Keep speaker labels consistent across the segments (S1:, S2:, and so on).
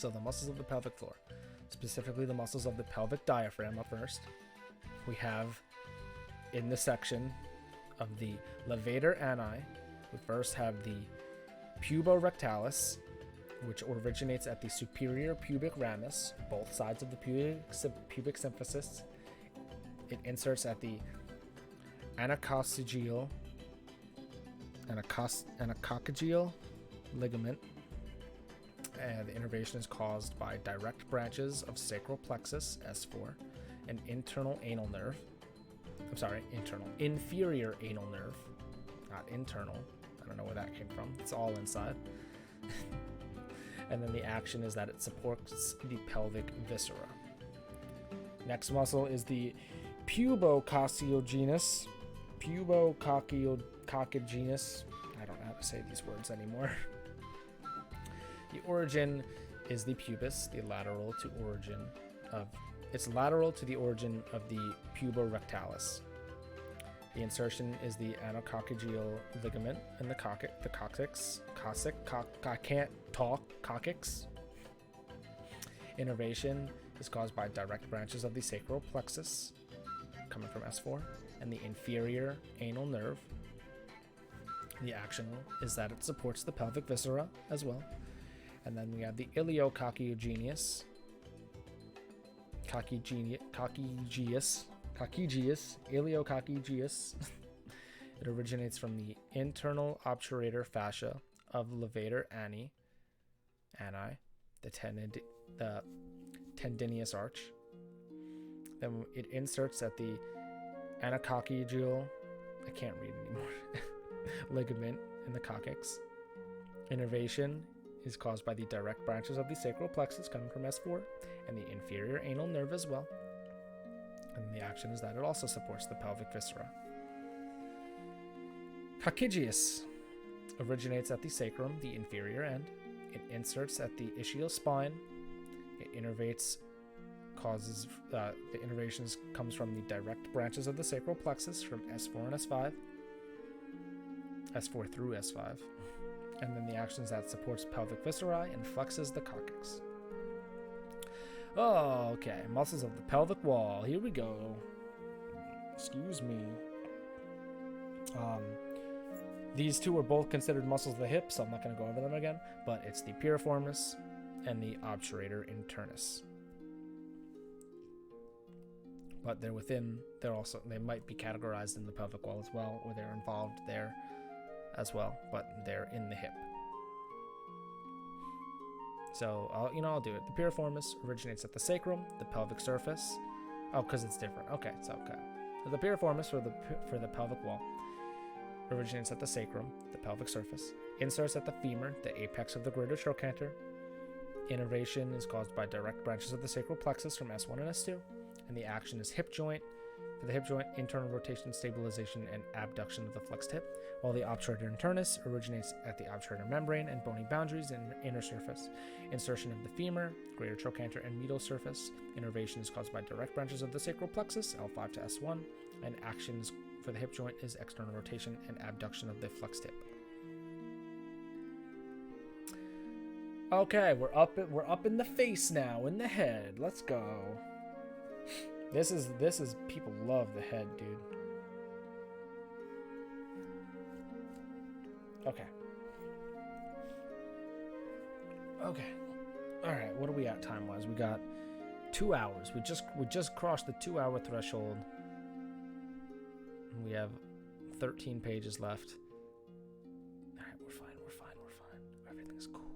S1: So the muscles of the pelvic floor, specifically the muscles of the pelvic diaphragm up first. We have in the section of the levator ani, we first have the puborectalis, which originates at the superior pubic ramus, both sides of the pubic symphysis. It inserts at the anacoccygeal ligament. And the innervation is caused by direct branches of sacral plexus, S4, and inferior anal nerve. Not internal. I don't know where that came from. It's all inside. And then the action is that it supports the pelvic viscera. Next muscle is the pubococcygeus. Pubococcygeus. I don't know how to say these words anymore. The origin is the pubis, lateral to the origin of the puborectalis. The insertion is the anacoccygeal ligament in the coccyx. I can't talk. Coccyx. Innervation is caused by direct branches of the sacral plexus, coming from S4, and the inferior anal nerve. The action is that it supports the pelvic viscera as well. And then we have the iliococcygeus. Iliococcygeus. It originates from the internal obturator fascia of levator ani, the tendinous arch. Then it inserts at the anacoccygeal, I can't read anymore, ligament in the coccyx. Innervation is caused by the direct branches of the sacral plexus coming from S4 and the inferior anal nerve as well. And the action is that it also supports the pelvic viscera. Coccygeus originates at the sacrum, the inferior end. It inserts at the ischial spine. It innervates, the innervations comes from the direct branches of the sacral plexus from S4 and S5. S4 through S5. And then the action is that supports pelvic viscera and flexes the coccyx. Oh, okay. Muscles of the pelvic wall. Here we go. Excuse me. These two are both considered muscles of the hip, so I'm not going to go over them again. But it's the piriformis and the obturator internus. But they're within. They might be categorized in the pelvic wall as well, or they're involved there as well, but they're in the hip. So I'll do it. The piriformis originates at the sacrum, the pelvic surface. Oh, because it's different. Okay, it's okay. So the piriformis for the pelvic wall originates at the sacrum, the pelvic surface. Inserts at the femur, the apex of the greater trochanter. Innervation is caused by direct branches of the sacral plexus from S1 and S2, and the action is hip joint. For the hip joint, internal rotation, stabilization, and abduction of the flexed hip, while the obturator internus originates at the obturator membrane and bony boundaries and inner surface. Insertion of the femur, greater trochanter, and medial surface. Innervation is caused by direct branches of the sacral plexus, L5 to S1, and actions for the hip joint is external rotation and abduction of the flexed hip. Okay, we're up in the face now, in the head. Let's go. This is people love the head, dude. Okay. All right, what are we at time-wise? We got 2 hours. We just crossed the 2-hour threshold. We have 13 pages left. All right, we're fine. Everything's cool.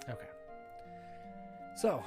S1: Okay. So,